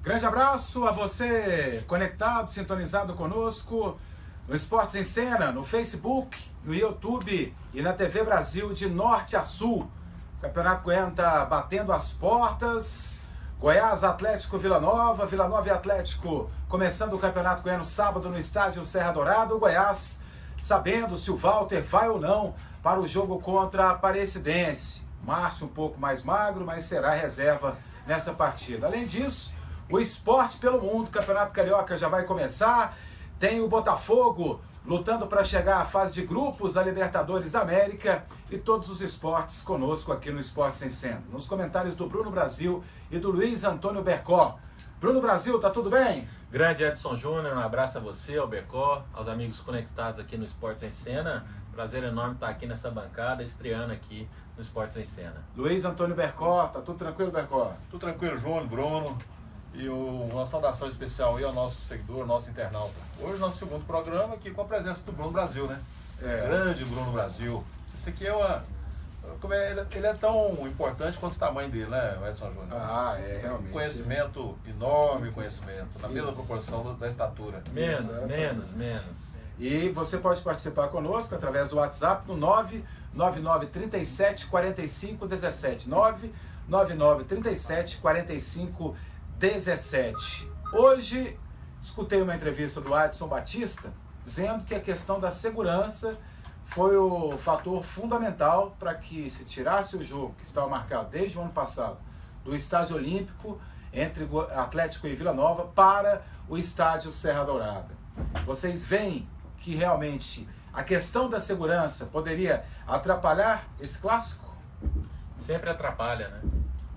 Grande abraço a você conectado, sintonizado conosco no Esportes em Cena, no Facebook, no YouTube e na TV Brasil de norte a sul. O Campeonato Goiano está batendo as portas. Goiás, Atlético, Vila Nova e Atlético começando o Campeonato Goiano sábado no estádio Serra Dourada. O Goiás sabendo se o Walter vai ou não para o jogo contra a Aparecidense. Márcio um pouco mais magro, mas será reserva nessa partida. Além disso, o esporte pelo mundo, o Campeonato Carioca já vai começar. Tem o Botafogo lutando para chegar à fase de grupos da Libertadores da América e todos os esportes conosco aqui no Esportes em Cena. Nos comentários do Bruno Brasil e do Luiz Antônio Bercó. Bruno Brasil, tá tudo bem? Grande Edson Júnior, um abraço a você, ao Bercó, aos amigos conectados aqui no Esportes em Cena. Prazer enorme estar aqui nessa bancada, estreando aqui no Esportes em Cena. Luiz Antônio Bercó, tá tudo tranquilo, Bercó? Tudo tranquilo, Júnior, Bruno. E uma saudação especial aí ao nosso seguidor, nosso internauta. Hoje nosso segundo programa aqui com a presença do Bruno Brasil, né? Grande Bruno Brasil. Esse aqui ele é tão importante quanto o tamanho dele, né, Edson Júnior? Ah, realmente. Conhecimento, enorme conhecimento, na mesma proporção da estatura. Menos. E você pode participar conosco através do WhatsApp no 99937 4517. 99937 4517. Hoje, escutei uma entrevista do Adson Batista dizendo que a questão da segurança foi o fator fundamental para que se tirasse o jogo que estava marcado desde o ano passado do Estádio Olímpico entre Atlético e Vila Nova para o Estádio Serra Dourada. Vocês veem que realmente a questão da segurança poderia atrapalhar esse clássico? Sempre atrapalha, né?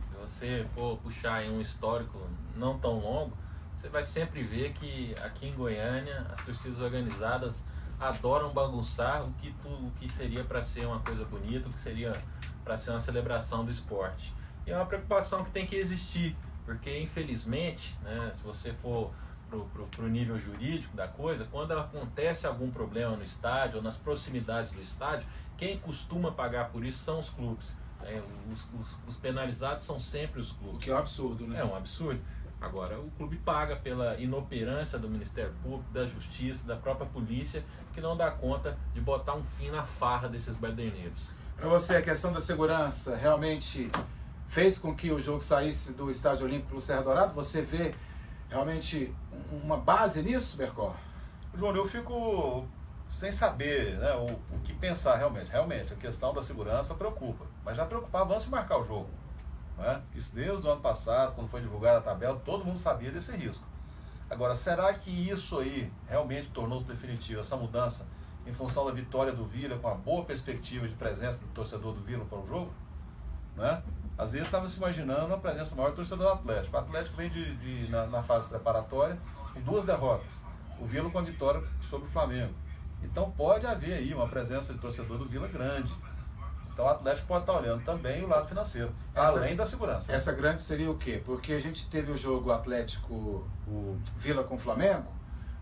Se você for puxar aí um histórico não tão longo, você vai sempre ver que aqui em Goiânia as torcidas organizadas adoram bagunçar o que seria para ser uma coisa bonita, o que seria para ser uma celebração do esporte. E é uma preocupação que tem que existir, porque infelizmente, né, se você for pro nível jurídico da coisa, quando acontece algum problema no estádio ou nas proximidades do estádio, quem costuma pagar por isso são os clubes. Os penalizados são sempre os clubes. O que é um absurdo, né? É um absurdo. Agora, o clube paga pela inoperância do Ministério Público, da Justiça, da própria polícia, que não dá conta de botar um fim na farra desses baderneiros. Para você, a questão da segurança realmente fez com que o jogo saísse do Estádio Olímpico para o Serra Dourada? Você vê realmente uma base nisso, Bercó? Júnior, eu fico sem saber, né, o que pensar realmente. Realmente, a questão da segurança preocupa. Mas já preocupava antes de marcar o jogo. Né? Isso desde o ano passado, quando foi divulgada a tabela, todo mundo sabia desse risco. Agora, será que isso aí realmente tornou-se definitivo, essa mudança, em função da vitória do Vila, com a boa perspectiva de presença do torcedor do Vila para o jogo? Né? Às vezes estava se imaginando uma presença maior do torcedor do Atlético. O Atlético vem na fase preparatória com 2 derrotas. O Vila com a vitória sobre o Flamengo. Então pode haver aí uma presença de torcedor do Vila grande. Então o Atlético pode estar olhando também o lado financeiro, além da segurança. Essa grande seria o quê? Porque a gente teve o jogo Atlético, o Vila com o Flamengo,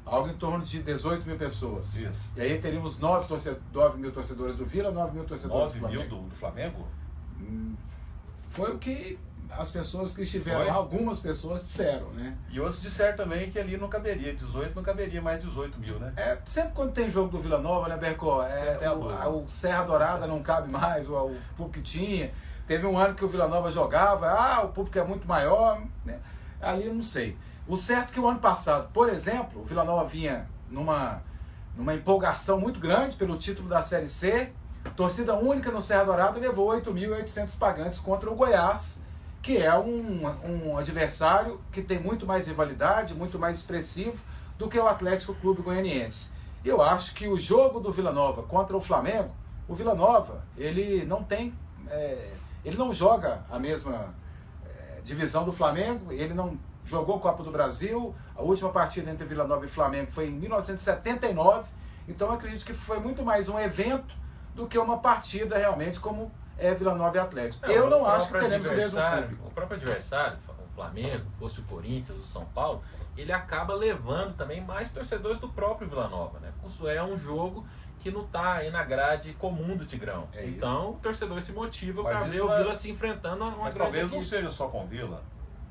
algo em torno de 18 mil pessoas. Isso. E aí teríamos 9 mil torcedores do Vila, 9 mil torcedores do Flamengo. 9 mil do Flamengo? Foi o que as pessoas que estiveram lá, algumas pessoas disseram, né? E outros disseram também que ali não caberia 18, não caberia mais 18 mil, né? Sempre quando tem jogo do Vila Nova, né, Bercó? O Serra Dourada não cabe mais, o público que tinha. Teve um ano que o Vila Nova jogava, o público é muito maior, né? Ali eu não sei. O certo é que o ano passado, por exemplo, o Vila Nova vinha numa empolgação muito grande pelo título da Série C, torcida única no Serra Dourada levou 8.800 pagantes contra o Goiás, que é um adversário que tem muito mais rivalidade, muito mais expressivo do que o Atlético Clube Goianiense. Eu acho que o jogo do Vila Nova contra o Flamengo, o Vila Nova, ele não joga a mesma divisão do Flamengo, ele não jogou Copa do Brasil, a última partida entre Vila Nova e Flamengo foi em 1979, então eu acredito que foi muito mais um evento do que uma partida realmente como Vila Nova e Atlético. Eu não acho que teremos o mesmo público. O próprio adversário, o Flamengo, fosse o Corinthians, o São Paulo, ele acaba levando também mais torcedores do próprio Vila Nova, né? Isso é um jogo que não está aí na grade comum do Tigrão. Então o torcedor se motiva para ver o Vila se enfrentando a uma Mas grande talvez equipe. não seja só com o Vila.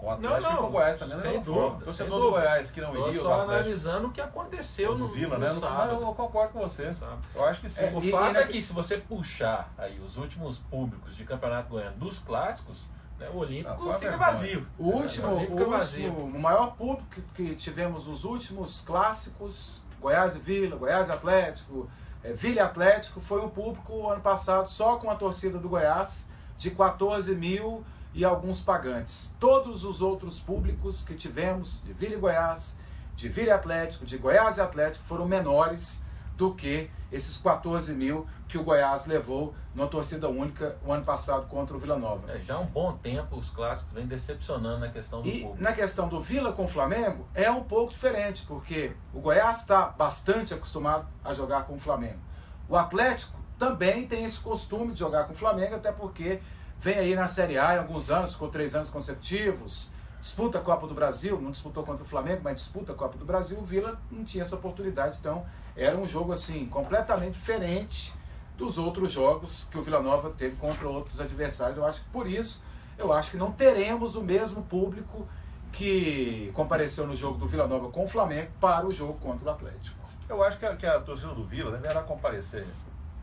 Com o Atlético e com o Goiás também. Sem dúvida. O torcedor do Goiás que não iria, só analisando o que aconteceu no Vila, né? sábado. Eu concordo com você. Eu acho que sim. O fato é que se você puxar aí os últimos públicos de Campeonato Goiano dos clássicos, né, o Olímpico fica vazio. O maior público que tivemos nos últimos clássicos, Goiás e Vila, Goiás e Atlético, Vila e Atlético, foi um público ano passado só com a torcida do Goiás de 14 mil e alguns pagantes. Todos os outros públicos que tivemos de Vila e Goiás, de Vila e Atlético, de Goiás e Atlético foram menores do que esses 14 mil que o Goiás levou numa torcida única o ano passado contra o Vila Nova. Já há um bom tempo os clássicos vêm decepcionando na questão do público. Na questão do Vila com o Flamengo é um pouco diferente, porque o Goiás está bastante acostumado a jogar com o Flamengo. O Atlético também tem esse costume de jogar com o Flamengo, até porque vem aí na Série A em alguns anos, ficou 3 anos consecutivos, disputa a Copa do Brasil, não disputou contra o Flamengo, mas disputa a Copa do Brasil. O Vila não tinha essa oportunidade, então era um jogo assim completamente diferente dos outros jogos que o Vila Nova teve contra outros adversários. Eu acho que por isso, eu acho que não teremos o mesmo público que compareceu no jogo do Vila Nova com o Flamengo para o jogo contra o Atlético. Eu acho que a torcida do Vila deverá comparecer,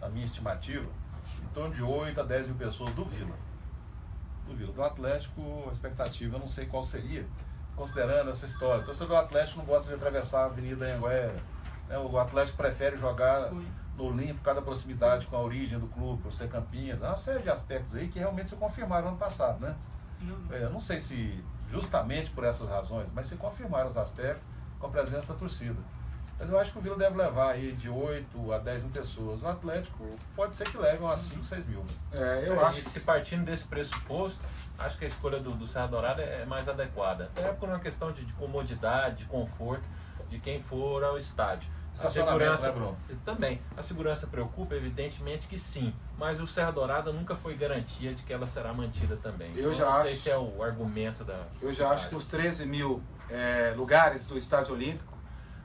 na minha estimativa, em torno de 8 a 10 mil pessoas do Vila. Do Atlético, a expectativa eu não sei qual seria, considerando essa história. O torcedor do Atlético não gosta de atravessar a Avenida Anhanguera, né? O Atlético prefere jogar no Olímpico, por causa da proximidade com a origem do clube, por ser Campinas. Há uma série de aspectos aí que realmente se confirmaram ano passado, né? Eu não sei se justamente por essas razões, mas se confirmaram os aspectos com a presença da torcida. Mas eu acho que o Vila deve levar aí de 8 a 10 mil pessoas. O Atlético pode ser que leve umas 5, 6 mil. Eu acho. Se partindo desse pressuposto, acho que a escolha do Serra Dourada é mais adequada. Até por uma questão de comodidade, de conforto de quem for ao estádio. A segurança, né, Bruno? Também. A segurança preocupa, evidentemente que sim. Mas o Serra Dourada nunca foi garantia de que ela será mantida também. Eu não sei se é o argumento da... Eu já acho que os 13 mil lugares do Estádio Olímpico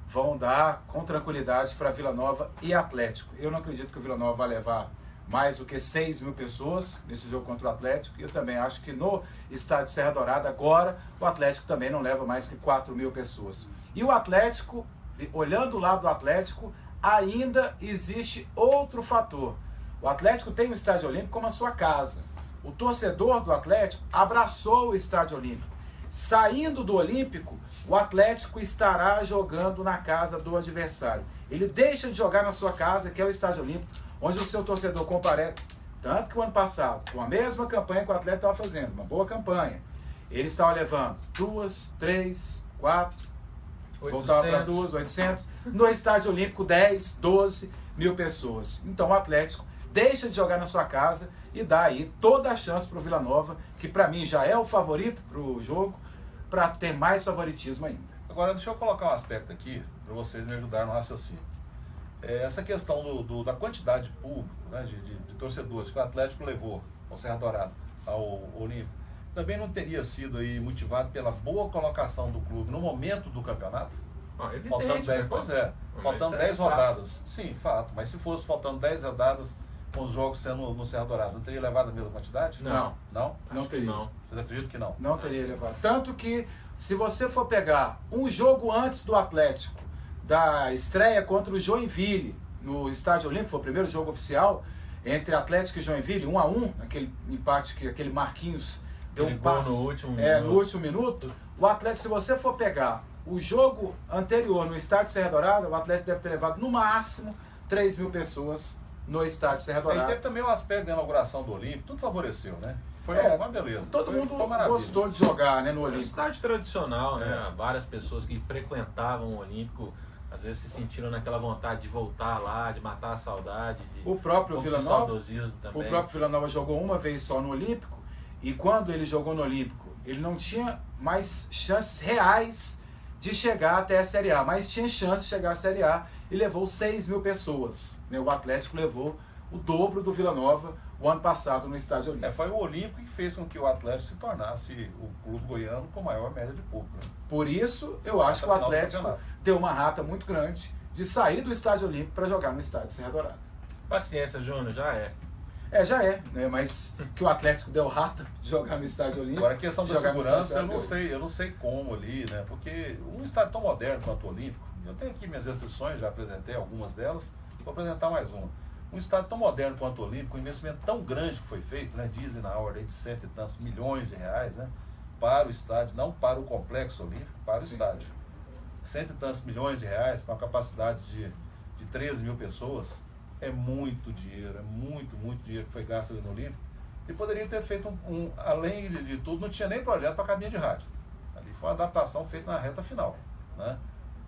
vão dar com tranquilidade para Vila Nova e Atlético. Eu não acredito que o Vila Nova vai levar mais do que 6 mil pessoas nesse jogo contra o Atlético. E eu também acho que no estádio Serra Dourada agora, o Atlético também não leva mais que 4 mil pessoas. E o Atlético, olhando o lado do Atlético, ainda existe outro fator. O Atlético tem o Estádio Olímpico como a sua casa. O torcedor do Atlético abraçou o Estádio Olímpico. Saindo do Olímpico, o Atlético estará jogando na casa do adversário. Ele deixa de jogar na sua casa, que é o Estádio Olímpico, onde o seu torcedor comparece. Tanto que o ano passado, com a mesma campanha que o Atlético estava fazendo, uma boa campanha, ele estava levando 2, 3, 4, voltava para 2, 800. No Estádio Olímpico, 10, 12 mil pessoas. Então o Atlético deixa de jogar na sua casa e dá aí toda a chance para o Vila Nova, que para mim já é o favorito para o jogo, para ter mais favoritismo ainda. Agora deixa eu colocar um aspecto aqui para vocês me ajudarem no raciocínio. Essa questão da quantidade de público, né, de torcedores que o Atlético levou ao Serra Dourada, ao Olímpico, também não teria sido aí motivado pela boa colocação do clube no momento do campeonato? Faltando 10, pois é, faltando 10 rodadas. Sim, fato, mas se fosse faltando 10 rodadas com os jogos sendo no Serra Dourada, não teria levado a mesma quantidade? Não. Não? Não teria. Não. Vocês acreditam que não? Não teria levado. Tanto que, se você for pegar um jogo antes do Atlético, da estreia contra o Joinville, no Estádio Olímpico, foi o primeiro jogo oficial, entre Atlético e Joinville, 1-1, aquele empate que aquele Marquinhos deu um passe no último minuto. O Atlético, se você for pegar o jogo anterior no Estádio Serra Dourada, o Atlético deve ter levado no máximo 3 mil pessoas no Estádio Serra Dourada. E teve também um aspecto da inauguração do Olímpico, tudo favoreceu, né? Foi uma beleza. Todo mundo gostou de jogar, né, no Olímpico. Estádio tradicional, né? Várias pessoas que frequentavam o Olímpico às vezes se sentiram naquela vontade de voltar lá, de matar a saudade, o próprio Vila Nova, saudosismo também. O próprio Vila Nova jogou uma vez só no Olímpico, e quando ele jogou no Olímpico, ele não tinha mais chances reais de chegar até a Série A, mas tinha chance de chegar à Série A e levou 6 mil pessoas. O Atlético levou o dobro do Vila Nova o ano passado no Estádio Olímpico. Foi o Olímpico que fez com que o Atlético se tornasse o clube goiano com maior média de público. Né? Por isso, eu acho que o Atlético deu uma rata muito grande de sair do Estádio Olímpico para jogar no Estádio Serra Dourada. Paciência, Júnior, já é. Já é, né? Mas que o Atlético deu rata de jogar no Estádio Olímpico. Agora a questão da segurança, eu eu não sei como ali, né? Porque um estádio tão moderno quanto o Olímpico, eu tenho aqui minhas restrições, já apresentei algumas delas, vou apresentar mais uma. Um estádio tão moderno quanto o Olímpico, um investimento tão grande que foi feito, né? Dizem na ordem de cento e tantos milhões de reais, né? Para o estádio, não para o complexo olímpico, para o estádio. Cento e tantos milhões de reais, com a capacidade de 13 mil pessoas, é muito dinheiro, muito dinheiro que foi gasto ali no Olímpico. E poderia ter feito além de tudo, não tinha nem projeto para cabine de rádio. Ali foi uma adaptação feita na reta final, né?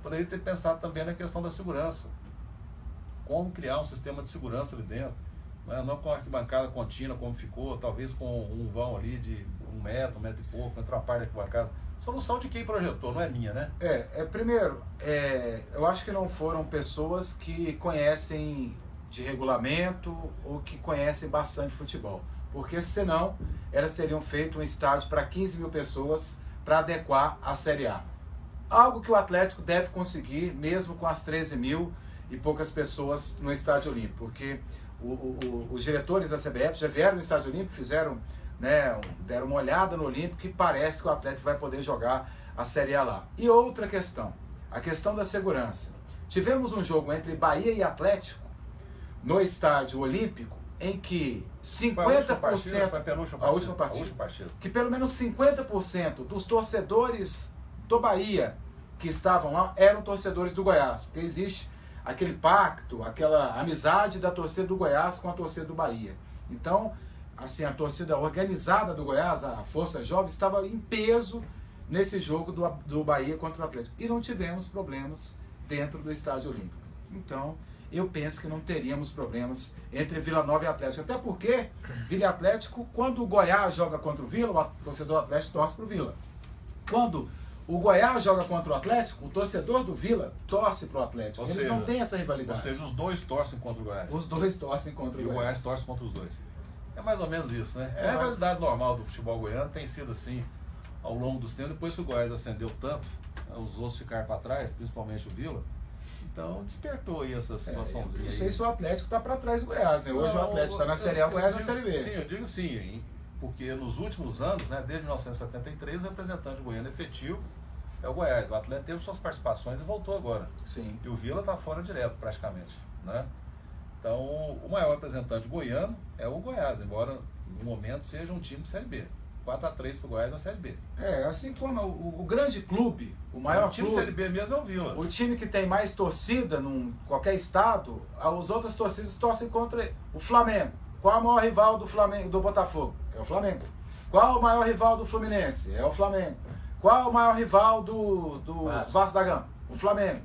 Poderia ter pensado também na questão da segurança. Como criar um sistema de segurança ali dentro, né? Não com a arquibancada contínua como ficou, talvez com um vão ali de 1 metro e pouco, entre uma parte da arquibancada. Solução de quem projetou, não é minha, né? Primeiro, eu acho que não foram pessoas que conhecem de regulamento ou que conhecem bastante futebol. Porque senão, elas teriam feito um estádio para 15 mil pessoas para adequar à Série A. Algo que o Atlético deve conseguir, mesmo com as 13 mil e poucas pessoas no Estádio Olímpico. Porque os diretores da CBF já vieram no Estádio Olímpico, fizeram, né, deram uma olhada no Olímpico e parece que o Atlético vai poder jogar a Série A lá. E outra questão, a questão da segurança. Tivemos um jogo entre Bahia e Atlético no Estádio Olímpico em que 50%, foi a última partida, que pelo menos 50% dos torcedores do Bahia que estavam lá eram torcedores do Goiás, porque existe aquele pacto, aquela amizade da torcida do Goiás com a torcida do Bahia. Então, assim, a torcida organizada do Goiás, a Força Jovem, estava em peso nesse jogo do Bahia contra o Atlético. E não tivemos problemas dentro do Estádio Olímpico. Então, eu penso que não teríamos problemas entre Vila Nova e Atlético. Até porque Vila e Atlético, quando o Goiás joga contra o Vila, o torcedor do Atlético torce para o Vila. Quando o Goiás joga contra o Atlético, o torcedor do Vila torce para o Atlético. Eles não têm essa rivalidade. Ou seja, os dois torcem contra o Goiás. Os dois torcem contra o Goiás. E o Goiás torce contra os dois. É mais ou menos isso, né? É a realidade normal do futebol goiano, tem sido assim ao longo dos tempos. Depois que o Goiás ascendeu tanto, os outros ficaram para trás, principalmente o Vila. Então despertou aí essa situaçãozinha. Não sei se o Atlético está para trás do Goiás, né? Hoje o Atlético está na Série A, o Goiás na Série B. Sim, eu digo sim, porque nos últimos anos, né, desde 1973, o representante goiano efetivo é o Goiás. O Atlético teve suas participações e voltou agora. Sim. E o Vila está fora direto, praticamente, né? Então, o maior representante goiano é o Goiás, embora no momento seja um time de Série B. 4-3 para o Goiás na Série B. Assim como o grande clube, o maior time clube, de Série B mesmo é o Vila. O time que tem mais torcida em qualquer estado, as outras torcidas torcem contra o Flamengo. Qual é o maior rival do Flamengo, do Botafogo? É o Flamengo. Qual é o maior rival do Fluminense? É o Flamengo. Qual é o maior rival do Vasco da Gama? O Flamengo.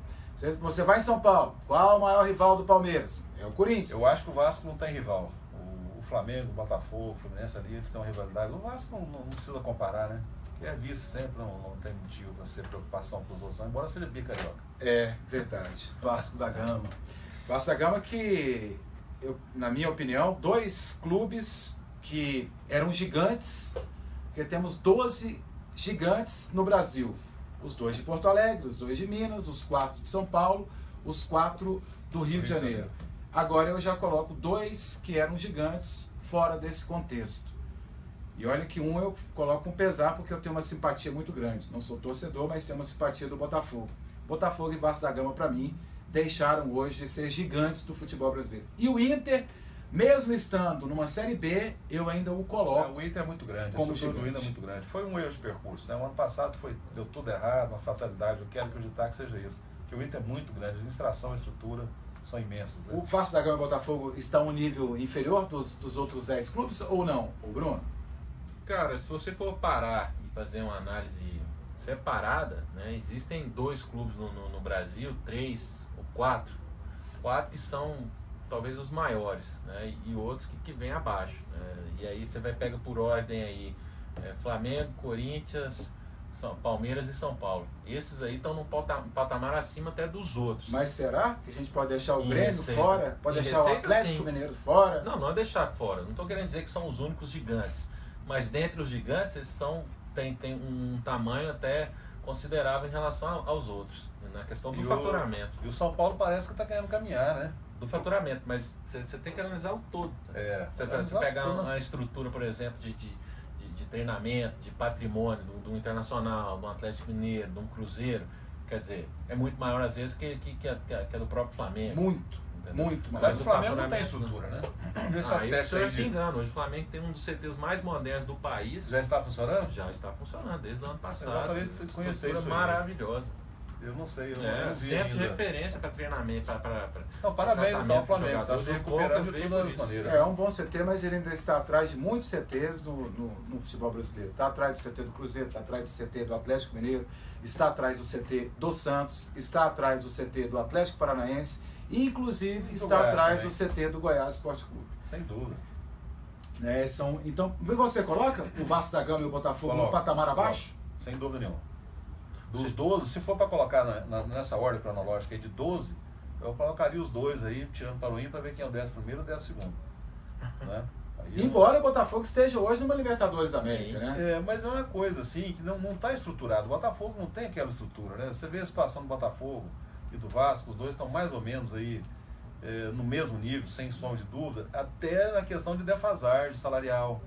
Você vai em São Paulo, qual é o maior rival do Palmeiras? É o Corinthians. Eu acho que o Vasco não tem rival. O Flamengo, o Botafogo, o Fluminense ali, eles têm uma rivalidade. O Vasco não precisa comparar, né? Porque é vice sempre, não tem motivo para ser preocupação para os outros, embora seja bicarioca. É verdade. Vasco da Gama. Vasco da Gama que, na minha opinião, 2 clubes que eram gigantes, porque temos 12 gigantes no Brasil. Os 2 de Porto Alegre, os 2 de Minas, os 4 de São Paulo, os 4 do Rio de Janeiro. Agora eu já coloco 2 que eram gigantes fora desse contexto. E olha que um eu coloco um pesar porque eu tenho uma simpatia muito grande. Não sou torcedor, mas tenho uma simpatia do Botafogo. Botafogo e Vasco da Gama, para mim, deixaram hoje de ser gigantes do futebol brasileiro. E o Inter, mesmo estando numa Série B, eu ainda o coloco. O Inter é muito grande, como a estrutura do Inter é muito grande. Foi um erro de percurso, né? O ano passado deu tudo errado, uma fatalidade. Eu quero acreditar que seja isso. Que o Inter é muito grande, a administração e a estrutura são imensos. Né? O Vasco da Gama e o Botafogo está a um nível inferior dos outros 10 clubes ou não, o Bruno? Cara, se você for parar e fazer uma análise separada, né, existem 2 clubes no Brasil, 3 ou 4 que são talvez os maiores, né, e outros que vêm abaixo, né, e aí você pega por ordem aí Flamengo, Corinthians, Palmeiras e São Paulo. Esses aí estão num patamar acima até dos outros. Mas será que a gente pode deixar o Grêmio fora? Pode deixar o Atlético Mineiro fora? Não é deixar fora. Não estou querendo dizer que são os únicos gigantes. Mas dentre os gigantes, eles têm um tamanho até considerável em relação aos outros. Na questão do faturamento. E o São Paulo parece que está querendo caminhar, né? do faturamento, mas você tem que analisar o todo. Você pegar uma estrutura, por exemplo, de treinamento, de patrimônio, do Internacional, do Atlético Mineiro, de um Cruzeiro, quer dizer, é muito maior às vezes que a do próprio Flamengo. Muito maior. Mas o Flamengo não tem estrutura, né? Nesse aspecto aí, se engano, hoje o Flamengo tem um dos CTs mais modernos do país. Já está funcionando? Já está funcionando, desde o ano passado. Eu gostaria de conhecer isso aí. Maravilhosa. Eu não sei, eu não vi centro ainda. de referência para treinamento. Não, parabéns então ao Flamengo, está se recuperando de todas as maneiras. É um bom CT, mas ele ainda está atrás de muitos CTs no futebol brasileiro. Está atrás do CT do Cruzeiro, está atrás do CT do Atlético Mineiro, está atrás do CT do Santos, está atrás do CT do Atlético Paranaense e, inclusive, está atrás do CT do Goiás Esporte Clube. Sem dúvida. Então, você coloca o Vasco da Gama e o Botafogo no patamar abaixo? Sem dúvida nenhuma. Dos 12, se for para colocar nessa ordem cronológica aí de 12, eu colocaria os dois aí, tirando para o ímpar, para ver quem é o 11º e o 12º. Né? Embora o Botafogo esteja hoje numa Libertadores da América, né? Mas é uma coisa assim, que não está estruturado. O Botafogo não tem aquela estrutura, né? Você vê a situação do Botafogo e do Vasco, os dois estão mais ou menos aí no mesmo nível, sem sombra de dúvida, até na questão de defasagem salarial,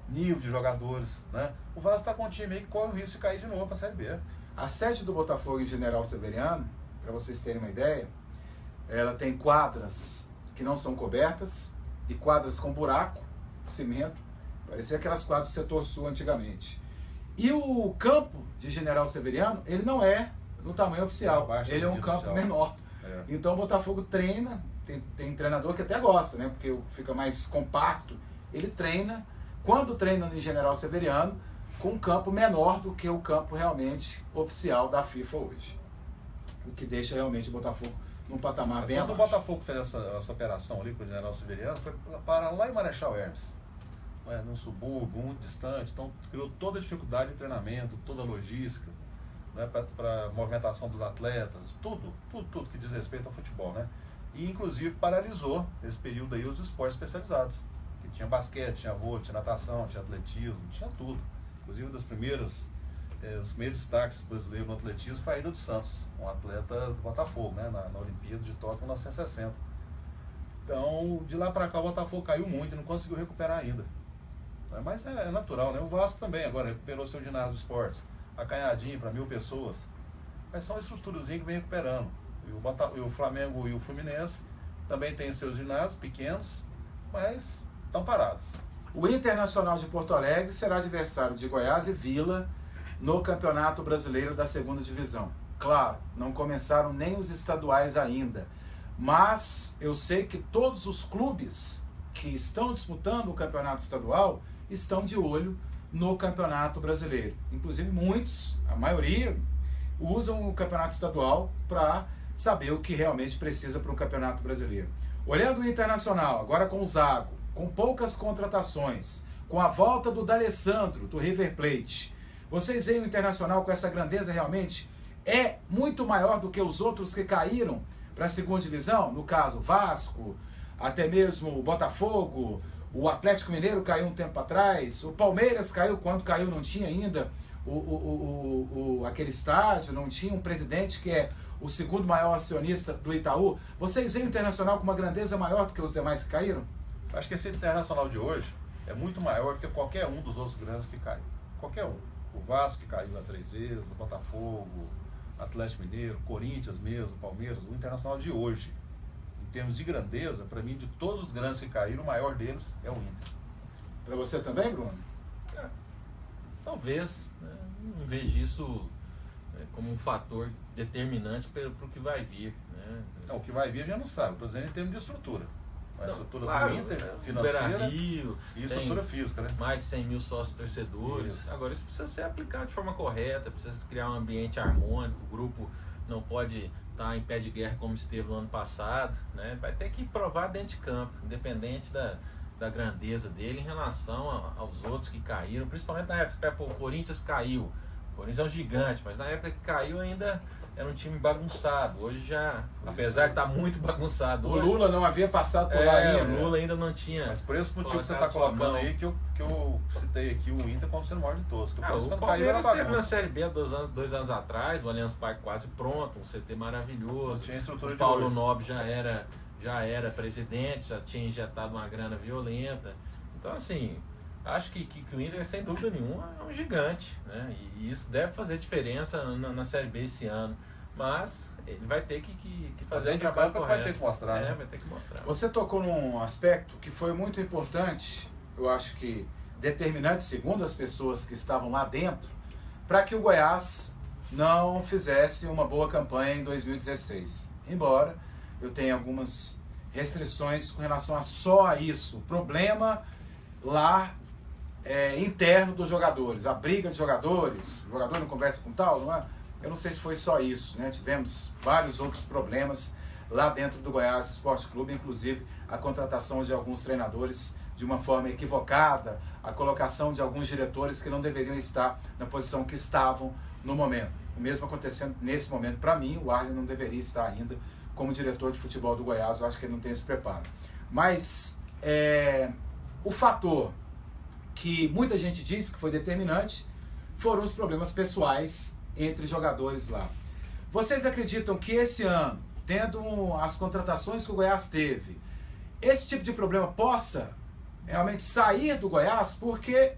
nível de jogadores, né? O Vasco está com um time aí que corre o risco de cair de novo para a Série B. A sede do Botafogo em General Severiano, para vocês terem uma ideia, ela tem quadras que não são cobertas e quadras com buraco, cimento, parecia aquelas quadras do setor sul antigamente. E o campo de General Severiano, ele não é no tamanho oficial, ele é um campo menor. Então o Botafogo treina, tem treinador que até gosta, né? Porque fica mais compacto. Ele treina, quando treina em General Severiano, com um campo menor do que o campo realmente oficial da FIFA hoje. O que deixa realmente o Botafogo num patamar bem abaixo. Quando o Botafogo fez essa operação ali com o General Severiano, foi para lá em Marechal Hermes, num subúrbio muito distante, então criou toda a dificuldade de treinamento, toda a logística, né, para a movimentação dos atletas, tudo que diz respeito ao futebol, né? E inclusive paralisou nesse período aí os esportes especializados, que tinha basquete, tinha vôlei, tinha natação, tinha atletismo, tinha tudo. Inclusive os primeiros destaques brasileiros no atletismo foi a Ida dos Santos, um atleta do Botafogo, né, na Olimpíada de Tóquio em 1960. Então, de lá para cá o Botafogo caiu muito e não conseguiu recuperar ainda. Mas é natural, né? O Vasco também agora recuperou seu ginásio de esportes, acanhadinho para 1.000 pessoas. Mas são estruturazinhas que vem recuperando. E o Flamengo e o Fluminense também têm seus ginásios pequenos, mas estão parados. O Internacional de Porto Alegre será adversário de Goiás e Vila no Campeonato Brasileiro da 2ª Divisão. Claro, não começaram nem os estaduais ainda, mas eu sei que todos os clubes que estão disputando o Campeonato Estadual estão de olho no Campeonato Brasileiro. Inclusive muitos, a maioria, usam o Campeonato Estadual para saber o que realmente precisa para um Campeonato Brasileiro. Olhando o Internacional, agora com o Zago, com poucas contratações, com a volta do D'Alessandro, do River Plate, vocês veem o Internacional com essa grandeza realmente? É muito maior do que os outros que caíram para a 2ª Divisão? No caso, Vasco, até mesmo o Botafogo, o Atlético Mineiro caiu um tempo atrás, o Palmeiras caiu, quando caiu não tinha ainda aquele estádio, não tinha um presidente que é o 2º maior acionista do Itaú. Vocês veem o Internacional com uma grandeza maior do que os demais que caíram? Acho que esse Internacional de hoje é muito maior do que qualquer um dos outros grandes que caiu. Qualquer um. O Vasco que caiu há 3 vezes, o Botafogo, Atlético Mineiro, Corinthians mesmo, Palmeiras. O Internacional de hoje, em termos de grandeza, para mim, de todos os grandes que caíram, o maior deles é o Inter. Para você também, Bruno? Talvez. Né? Não vejo isso como um fator determinante para o que vai vir. Né? Não, o que vai vir a gente não sabe. Estou dizendo em termos de estrutura. A estrutura claro, do Inter, financeira Rio, e estrutura física, né? Mais de 100 mil sócios torcedores. Isso. Agora, isso precisa ser aplicado de forma correta, precisa criar um ambiente harmônico, o grupo não pode estar em pé de guerra como esteve no ano passado, né? Vai ter que provar dentro de campo, independente da grandeza dele em relação aos outros que caíram, principalmente na época, o Corinthians caiu. O Corinthians é um gigante, mas na época que caiu ainda era um time bagunçado. Hoje já, apesar de estar muito bagunçado. O Lula não havia passado por lá ainda. O Lula ainda não tinha. Mas por esse motivo que você está colocando aí, que eu citei aqui o Inter como sendo o maior de todos. O Palmeiras teve na Série B há 2 anos atrás, o Allianz Parque quase pronto, um CT maravilhoso. Tinha estrutura o Paulo Nobre já já era presidente, já tinha injetado uma grana violenta. Então, assim, acho que o Inter, sem dúvida nenhuma, é um gigante, né? E isso deve fazer diferença na Série B esse ano. Mas ele vai ter que fazer o trabalho correto. Vai ter que mostrar, né? Vai ter que mostrar. Você tocou num aspecto que foi muito importante, eu acho que determinante, segundo as pessoas que estavam lá dentro, para que o Goiás não fizesse uma boa campanha em 2016. Embora eu tenha algumas restrições com relação a só a isso. O problema lá interno dos jogadores, a briga de jogadores, o jogador não conversa com tal, não é? Eu não sei se foi só isso, né? Tivemos vários outros problemas lá dentro do Goiás Esporte Clube, inclusive a contratação de alguns treinadores de uma forma equivocada, a colocação de alguns diretores que não deveriam estar na posição que estavam no momento. O mesmo acontecendo nesse momento para mim, o Arlen não deveria estar ainda como diretor de futebol do Goiás, eu acho que ele não tem esse preparo. Mas o fator que muita gente diz que foi determinante foram os problemas pessoais entre jogadores lá. Vocês acreditam que esse ano, tendo as contratações que o Goiás teve, esse tipo de problema possa realmente sair do Goiás? Porque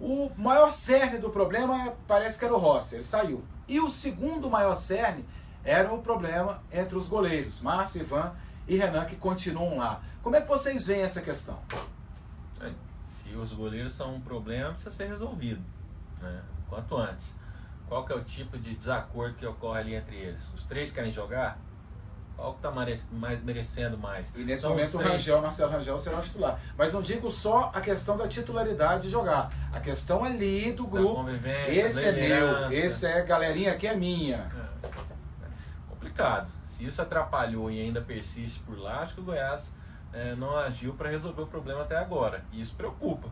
o maior cerne do problema parece que era o Rossi, ele saiu. E o segundo maior cerne era o problema entre os goleiros, Márcio, Ivan e Renan, que continuam lá. Como é que vocês veem essa questão? Se os goleiros são um problema, precisa ser resolvido, né? Quanto antes. Qual que é o tipo de desacordo que ocorre ali entre eles? Os três querem jogar? Qual que está merecendo mais? E nesse momento o Marcelo Rangel será o titular. Mas não digo só a questão da titularidade de jogar. A questão ali do grupo. Esse é meu, esse é galerinha aqui é minha. Complicado. Se isso atrapalhou e ainda persiste por lá, acho que o Goiás não agiu para resolver o problema até agora. E isso preocupa.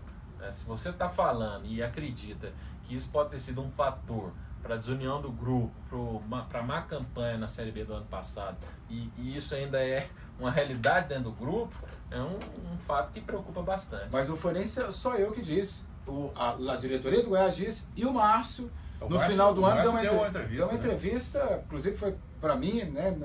Se você está falando e acredita que isso pode ter sido um fator para a desunião do grupo, para a má campanha na Série B do ano passado, e isso ainda é uma realidade dentro do grupo, é um fato que preocupa bastante. Mas não foi nem só eu que disse. A diretoria do Goiás disse, e o Márcio, no final do ano, deu uma entrevista, inclusive foi para mim, né?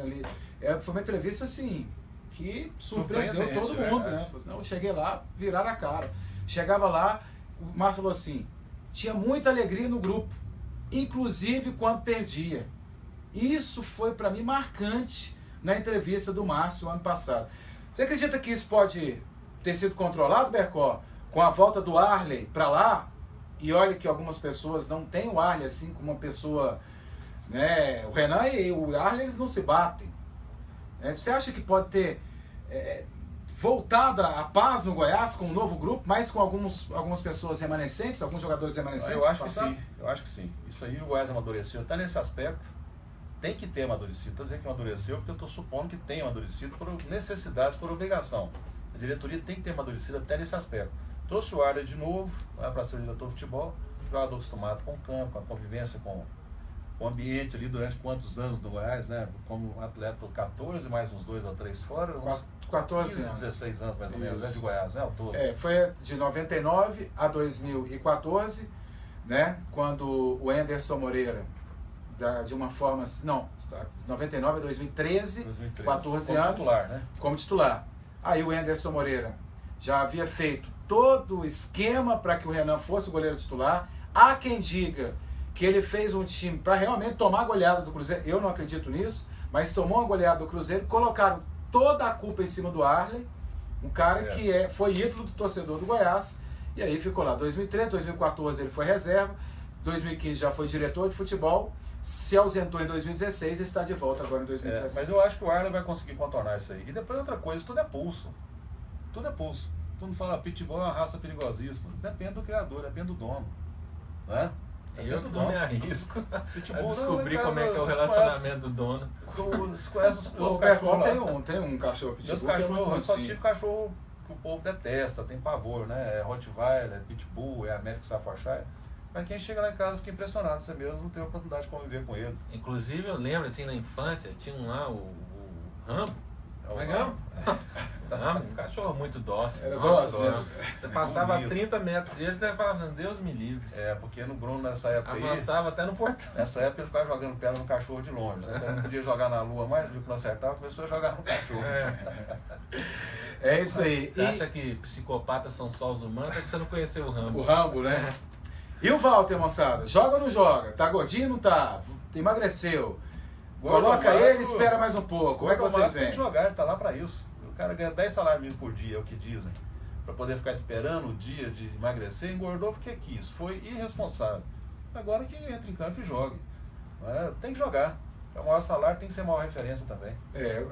Foi uma entrevista assim, que surpreendeu todo mundo, né? Não, eu cheguei lá, viraram a cara. Chegava lá, o Márcio falou assim, tinha muita alegria no grupo, inclusive quando perdia. Isso foi para mim marcante na entrevista do Márcio ano passado. Você acredita que isso pode ter sido controlado, Bercó, com a volta do Arley para lá? E olha que algumas pessoas não têm o Arley assim como uma pessoa, né? O Renan e o Arley, eles não se batem. Você acha que pode ter voltada a paz no Goiás com um novo grupo, mas com algumas pessoas remanescentes, alguns jogadores remanescentes? Eu acho que sim. Isso aí o Goiás amadureceu. Até nesse aspecto, tem que ter amadurecido. Estou dizendo que amadureceu porque eu estou supondo que tem amadurecido por necessidade, por obrigação. A diretoria tem que ter amadurecido até nesse aspecto. Trouxe o Arley de novo para ser o diretor de futebol, jogador acostumado com o campo, com a convivência com o ambiente ali durante quantos anos no Goiás, né? Como atleta 14, mais uns 2 ou 3 fora, uns 14 15, anos. 16 anos mais ou menos, né, de Goiás, né? Ao todo. Foi de 99 a 2014, né? Quando o Anderson Moreira, de uma forma... Não, de 99 a 2013, 14 como anos. Titular, né? Como titular. Aí o Anderson Moreira já havia feito todo o esquema para que o Renan fosse o goleiro titular. Há quem diga que ele fez um time para realmente tomar a goleada do Cruzeiro. Eu não acredito nisso, mas tomou a goleada do Cruzeiro, colocaram toda a culpa em cima do Arley, um cara que foi ídolo do torcedor do Goiás, e aí ficou lá. 2013, 2014 ele foi reserva, 2015 já foi diretor de futebol, se ausentou em 2016 e está de volta agora em 2017. Mas eu acho que o Arley vai conseguir contornar isso aí. E depois outra coisa, tudo é pulso. Tudo é pulso. Todo mundo fala, pitbull é uma raça perigosíssima. Depende do criador, depende do dono. Né? Eu que não me arrisco pitbull, a descobrir como é que é o relacionamento do dono. Você conhece os cachorros? Tem um cachorro pitbull. Meus cachorros, eu só tive cachorro que o povo detesta, tem pavor, né? É Rottweiler, é Pitbull, é American Staffordshire. Mas quem chega lá em casa fica impressionado, você mesmo não tem a oportunidade de conviver com ele. Inclusive eu lembro assim na infância, tinha lá o Rambo. É o Rambo? Um cachorro muito dócil. Era Nossa, dócil. você passava Bonito. 30 metros dele e você falava, Deus me livre. Porque no Bruno nessa época Avançava até no portão. nessa época ele ficava jogando pedra no cachorro de longe. Ele não podia jogar na lua mais, viu que não acertava, começou a jogar no cachorro. É isso aí. Você acha que psicopatas são só os humanos? É que você não conheceu o Rambo. O Rambo, né? E o Walter, moçada? Joga ou não joga? Tá gordinho ou não tá? Emagreceu? Coloca Gordo, ele e espera mais um pouco. Como é que Gordo vocês tem que veem? jogar, ele tá lá pra isso. O cara ganha 10 salários mínimos por dia, é o que dizem. Pra poder ficar esperando o dia de emagrecer, engordou porque quis. Foi irresponsável. Agora que entra em campo e jogue. Tem que jogar. É o maior salário, tem que ser a maior referência também.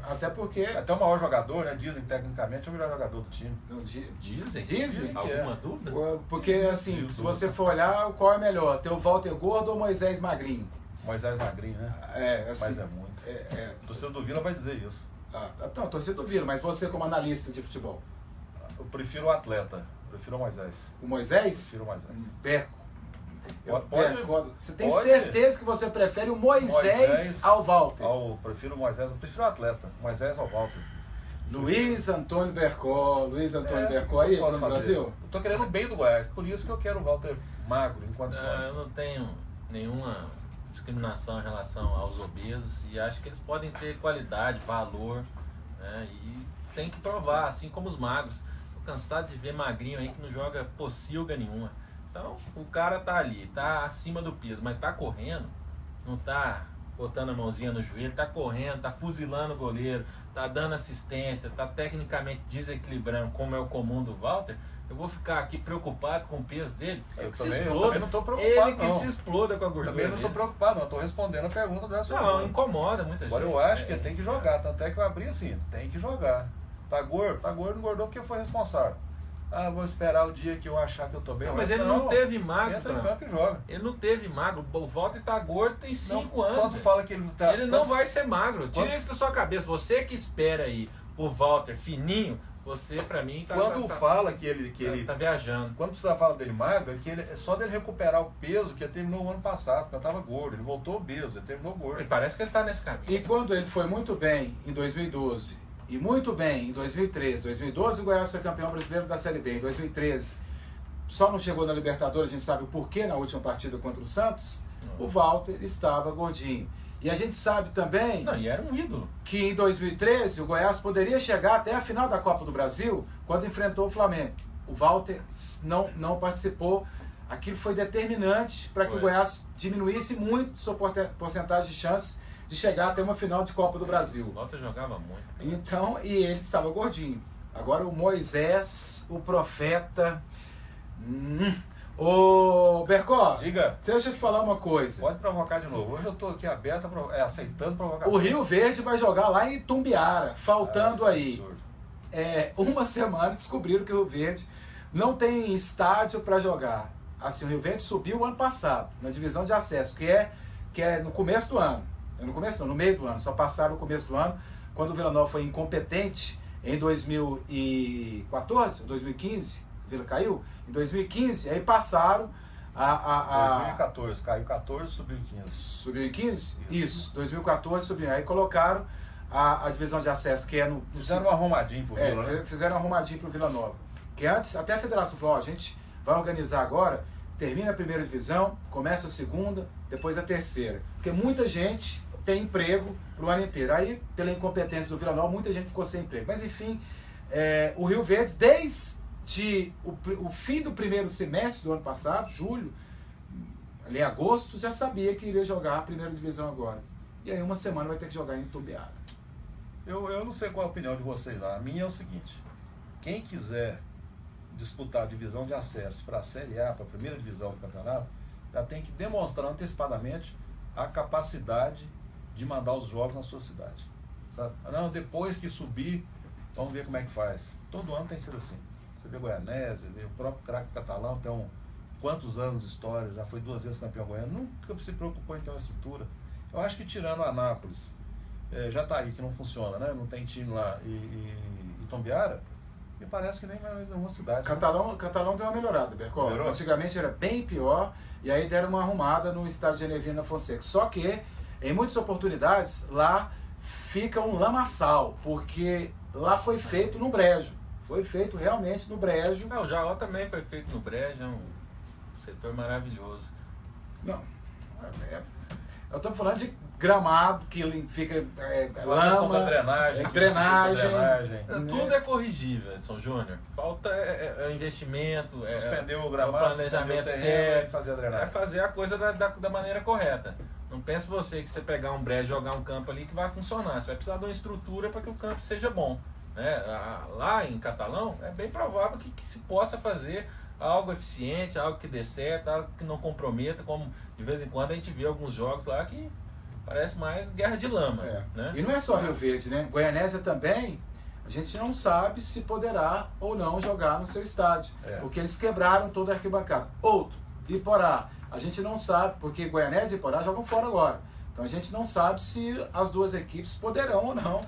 Até porque... Até o maior jogador, né? Dizem tecnicamente é o melhor jogador do time. Dizem? Dizem? Alguma dúvida? Porque, assim, se você for olhar, qual é melhor? Ter o Walter gordo ou Moisés magrinho? Moisés magrinho, né? Assim, Mas é muito. O torcedor do Vila vai dizer isso. Então, torcedor do Vila, mas você como analista de futebol? Eu prefiro o atleta. Prefiro o Moisés. O Moisés? Prefiro o Moisés. Beco. Pode- Você tem pode- certeza que você prefere o Moisés ao Walter? Prefiro o Moisés, eu prefiro o atleta. Moisés ao Walter. Luiz Antônio Bercó. Luiz Antônio Bercó eu aí posso no fazer. Brasil? Eu tô querendo o bem do Goiás, por isso que eu quero o Walter magro, em condições. Eu não tenho nenhuma discriminação em relação aos obesos e acho que eles podem ter qualidade, valor, né? E tem que provar, assim como os magros. Tô cansado de ver magrinho aí que não joga pocilga nenhuma. Então, o cara tá ali, tá acima do peso, mas tá correndo, não tá botando a mãozinha no joelho, tá correndo, tá fuzilando o goleiro, tá dando assistência, tá tecnicamente desequilibrando, como é o comum do Walter. Eu vou ficar aqui preocupado com o peso dele. Eu que também- se eu exploda. também não tô preocupado, Ele que não. se exploda com a gordura. Também não tô dele. preocupado, não. Eu tô respondendo a pergunta da sua. Não, incomoda muita Agora gente. eu acho que ele tem que jogar, tanto é que eu abri assim, tem que jogar. Tá gordo, engordou porque foi responsável. Vou esperar o dia que eu achar que eu tô bem. Não, mas ele não teve magro, Entra em Fran. campo e joga. Ele não teve magro. O Walter tá gordo tem 5 anos. Quando gente. fala que ele tá... Ele não vai ser magro. Tira Quando- isso da sua cabeça. Você que espera aí o Walter fininho, você pra mim tá... Quando tá, fala que ele... tá viajando. Quando precisa falar dele magro, é que ele, é só dele recuperar o peso que ele terminou o ano passado, porque eu tava gordo. Ele voltou obeso, ele terminou gordo. E parece que ele tá nesse caminho. E quando ele foi muito bem em 2012 e muito bem em 2013, 2012 o Goiás foi campeão brasileiro da Série B, em 2013 só não chegou na Libertadores, a gente sabe o porquê na última partida contra o Santos, o Walter estava gordinho. E a gente sabe também Não, e era um ídolo. que em 2013 o Goiás poderia chegar até a final da Copa do Brasil quando enfrentou o Flamengo. O Walter não participou. Aquilo foi determinante para que o Goiás diminuísse muito sua porcentagem de chance de chegar até uma final de Copa do Brasil. O Walter jogava muito. Então, e ele estava gordinho. Agora o Moisés, o profeta... Ô, Bercó, Diga, deixa eu te falar uma coisa. pode provocar de novo. Hoje eu tô aqui aberto, aceitando provocação. O Rio Verde vai jogar lá em Itumbiara, faltando aí Absurdo. uma semana. Descobriram que o Rio Verde não tem estádio para jogar. Assim, o Rio Verde subiu o ano passado, na divisão de acesso, que é no começo do ano. No começo não, no meio do ano. Só passaram o começo do ano, quando o Vila Nova foi incompetente em 2014, 2015, o Vila caiu. Em 2015, aí passaram 2014, caiu 14, subiu 15. Subiu em 15? Isso, 2014 subiu. Aí colocaram a divisão de acesso, que é no Fizeram um arrumadinho pro Vila, né? fizeram um arrumadinho pro Vila Nova. Que antes, até a federação falou, a gente vai organizar agora, termina a primeira divisão, começa a segunda, depois a terceira. Porque muita gente tem emprego pro ano inteiro. Aí, pela incompetência do Vila Nova, muita gente ficou sem emprego. Mas enfim, o Rio Verde, desde o fim do primeiro semestre do ano passado, julho, ali em agosto, já sabia que iria jogar a primeira divisão agora. E aí uma semana vai ter que jogar em Itumbiara. Eu não sei qual é a opinião de vocês lá. A minha é o seguinte: quem quiser disputar a divisão de acesso para a Série A, para a primeira divisão do campeonato, já tem que demonstrar antecipadamente a capacidade de mandar os jogos na sua cidade. Sabe? Não, depois que subir, vamos ver como é que faz. Todo ano tem sido assim. Você vê Goianésia, vê o próprio craque catalão, tem quantos anos de história, já foi 2 vezes campeão goiano, nunca se preocupou em ter uma estrutura. Eu acho que tirando o Anápolis, já está aí que não funciona, né? Não tem time lá, e Itumbiara, me parece que nem mais uma cidade. Catalão deu uma melhorada, Bercó. Melhorou? Antigamente era bem pior, e aí deram uma arrumada no estádio de Genevina Fonseca. Só que, em muitas oportunidades, lá fica um lamaçal, porque lá foi feito no brejo. Foi feito realmente no brejo. O Jaó também foi feito no brejo, é um setor maravilhoso. Não, eu estou falando de gramado, que fica lama, drenagem. Tudo é corrigível, Edson Júnior. Falta investimento, suspendeu o gramado, planejamento sério, fazer a drenagem. Fazer a coisa da maneira correta. Não pense você que você pegar um brejo e jogar um campo ali que vai funcionar. Você vai precisar de uma estrutura para que o campo seja bom. Né? Lá em Catalão, é bem provável que se possa fazer algo eficiente, algo que dê certo, algo que não comprometa, como de vez em quando a gente vê alguns jogos lá que parece mais guerra de lama. Né? E não é só Rio Verde, né? Goianésia também, a gente não sabe se poderá ou não jogar no seu estádio, porque eles quebraram toda a arquibancada. Outro, Iporá, a gente não sabe, porque Goianésia e Iporá jogam fora agora. Então a gente não sabe se as duas equipes poderão ou não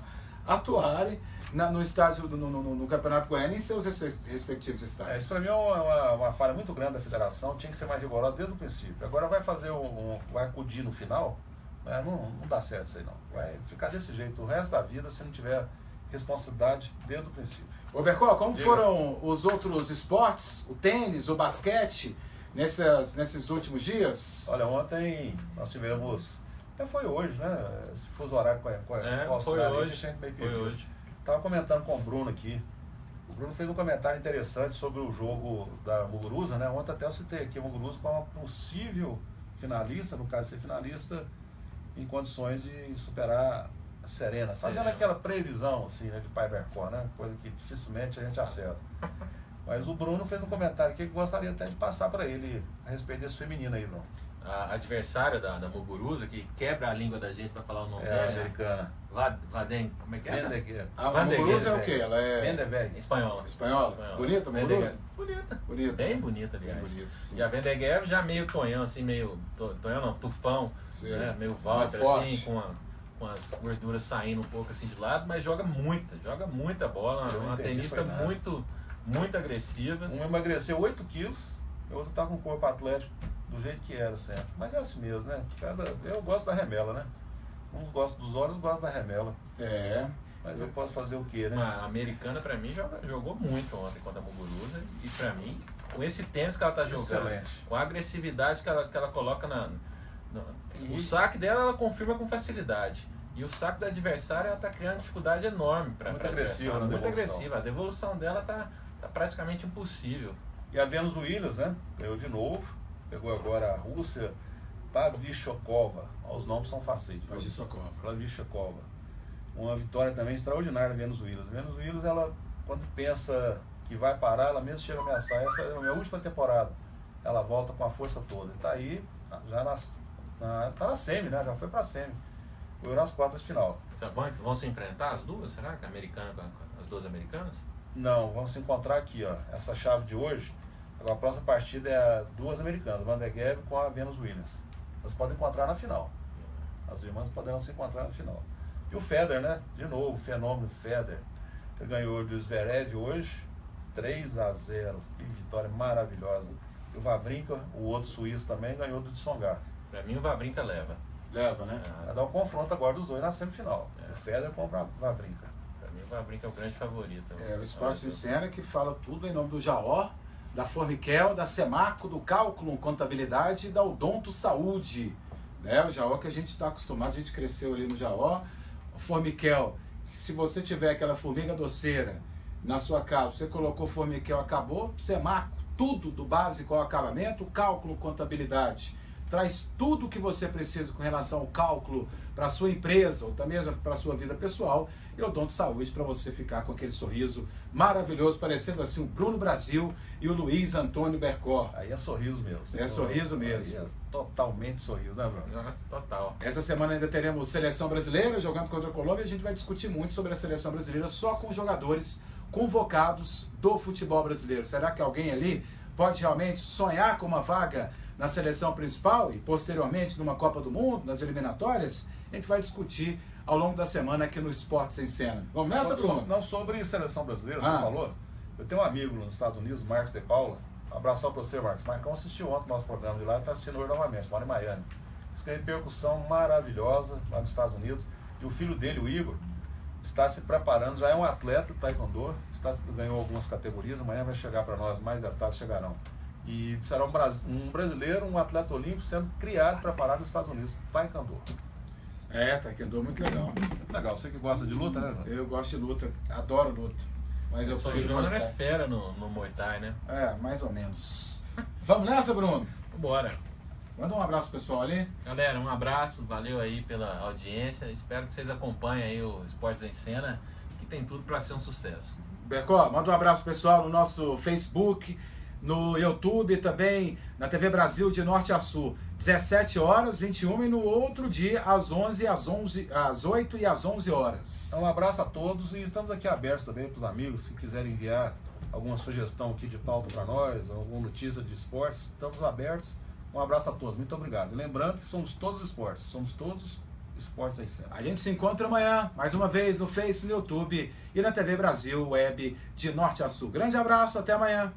atuarem no estádio, no Campeonato Goiano em seus respectivos estádios. Isso para mim é uma falha muito grande da federação, tinha que ser mais rigorosa desde o princípio. Agora vai fazer vai acudir no final, né? Não dá certo isso aí não. Vai ficar desse jeito o resto da vida se não tiver responsabilidade desde o princípio. Ô Bercó, como foram os outros esportes, o tênis, o basquete, nesses últimos dias? Olha, ontem nós tivemos, foi hoje, né? Esse fuso horário com a foi hoje. Foi hoje. Estava comentando com o Bruno aqui. O Bruno fez um comentário interessante sobre o jogo da Muguruza, né? Ontem até eu citei aqui a Muguruza como uma possível finalista, no caso de ser finalista, em condições de superar a Serena. Fazendo aquela previsão, assim, né, de Pai Bercó, né? Coisa que dificilmente a gente acerta. Mas o Bruno fez um comentário aqui que eu gostaria até de passar para ele a respeito desse feminino aí, Bruno. A adversária da Muguruza, que quebra a língua da gente para falar o nome dela. Americana. Vaden, como é que é? Vanderger. A Muguruza é o quê? Ela é Vanderberg. Espanhola. Bonita, Muguruza? Bonita. Bem bonita, aliás. Bonita, e a Vanderger já meio tonhão, assim, tonhão não, tufão, né? Meio Walter, assim, com as gorduras saindo um pouco assim de lado, mas joga muita bola. Uma tenista muito agressiva. Uma emagreceu 8 quilos, a outra tá com o corpo atlético do jeito que era sempre. Mas é assim mesmo, né? Eu gosto da remela, né? Uns gostam dos olhos, gostam da remela. Mas eu posso fazer o quê, né? A americana, pra mim, jogou muito ontem contra a Muguruza. E pra mim, com esse tênis que ela tá jogando, excelente, com a agressividade que ela coloca o saque dela, ela confirma com facilidade. E o saque da adversária, ela tá criando dificuldade enorme pra agressiva, muito agressiva. A devolução dela tá praticamente impossível. E a Venus Williams, né? Ganhou de novo. Pegou agora a Rússia, Pavlyuchenkova. Os nomes são facílimos. Pavlyuchenkova. Uma vitória também extraordinária da Venus Williams. A Venus Williams, ela, quando pensa que vai parar, ela mesmo chega a ameaçar. Essa é a minha última temporada. Ela volta com a força toda. E tá aí, já tá na semi, né? Já foi pra semi. Foi nas quartas de final. Vão se enfrentar as duas? Será que a americana com as duas americanas? Não, vamos se encontrar aqui, ó. Essa chave de hoje. A próxima partida é duas americanas, Vanderger com a Venus Williams. Elas podem encontrar na final. As irmãs poderão se encontrar na final. E o Federer, né? De novo, o fenômeno Federer. Ele ganhou do Zverev hoje, 3-0. Que vitória maravilhosa. E o Wawrinka, o outro suíço também, ganhou do Tsonga. Pra mim o Wawrinka leva. Leva, né? Vai dar um confronto agora dos dois na semifinal. O Federer contra o Wawrinka. Pra mim o Wawrinka é o grande favorito. O Esporte em Cena que fala tudo em nome do Jaó, da Formiquel, da Semarco, do Cálculo Contabilidade e da Odonto Saúde. Né? O Jaó que a gente está acostumado, a gente cresceu ali no Jaó. O Formiquel, se você tiver aquela formiga doceira na sua casa, você colocou Formiquel, acabou. Semarco, tudo do básico ao acabamento. Cálculo Contabilidade traz tudo o que você precisa com relação ao cálculo para a sua empresa ou também para a sua vida pessoal. E o Odonto Saúde para você ficar com aquele sorriso maravilhoso, parecendo assim o Bruno Brasil e o Luiz Antônio Bercó. Aí é sorriso mesmo. É sorriso mesmo. Aí é totalmente sorriso, né, Bruno? Nossa, total. Essa semana ainda teremos Seleção Brasileira jogando contra a Colômbia e a gente vai discutir muito sobre a Seleção Brasileira só com jogadores convocados do futebol brasileiro. Será que alguém ali pode realmente sonhar com uma vaga na seleção principal e posteriormente numa Copa do Mundo, nas eliminatórias? A gente vai discutir ao longo da semana aqui no Esportes em Cena. Vamos nessa, Bruno? Não, sobre seleção brasileira, você falou. Eu tenho um amigo nos Estados Unidos, Marcos de Paula. Um abração para você, Marcos. Marcão assistiu ontem o nosso programa de lá e está assistindo hoje novamente, mora em Miami. Isso que é repercussão maravilhosa lá nos Estados Unidos. E o filho dele, o Igor, está se preparando, já é um atleta de taekwondo, ganhou algumas categorias, amanhã vai chegar para nós, mais etapas chegarão. E será um brasileiro, um atleta olímpico sendo criado e preparado nos Estados Unidos, taekwondo. Taekwondo é muito legal. Legal, você que gosta de luta, né? Eu gosto de luta, adoro luta. Mas eu O Júnior é fera no Muay Thai, né? Mais ou menos. Vamos nessa, Bruno? Bora. Manda um abraço pessoal ali. Galera, um abraço, valeu aí pela audiência. Espero que vocês acompanhem aí o Esportes em Cena, que tem tudo para ser um sucesso. Bercó, manda um abraço pessoal no nosso Facebook, no YouTube também, na TV Brasil de Norte a Sul. 17 horas, 21 e no outro dia às 8 e às 11 horas. Um abraço a todos e estamos aqui abertos também para os amigos, se quiserem enviar alguma sugestão aqui de pauta para nós, alguma notícia de esportes, estamos abertos. Um abraço a todos, muito obrigado. E lembrando que somos todos esportes, somos todos Esportes em Cena. A gente se encontra amanhã, mais uma vez, no Face, no YouTube e na TV Brasil Web de Norte a Sul. Grande abraço, até amanhã.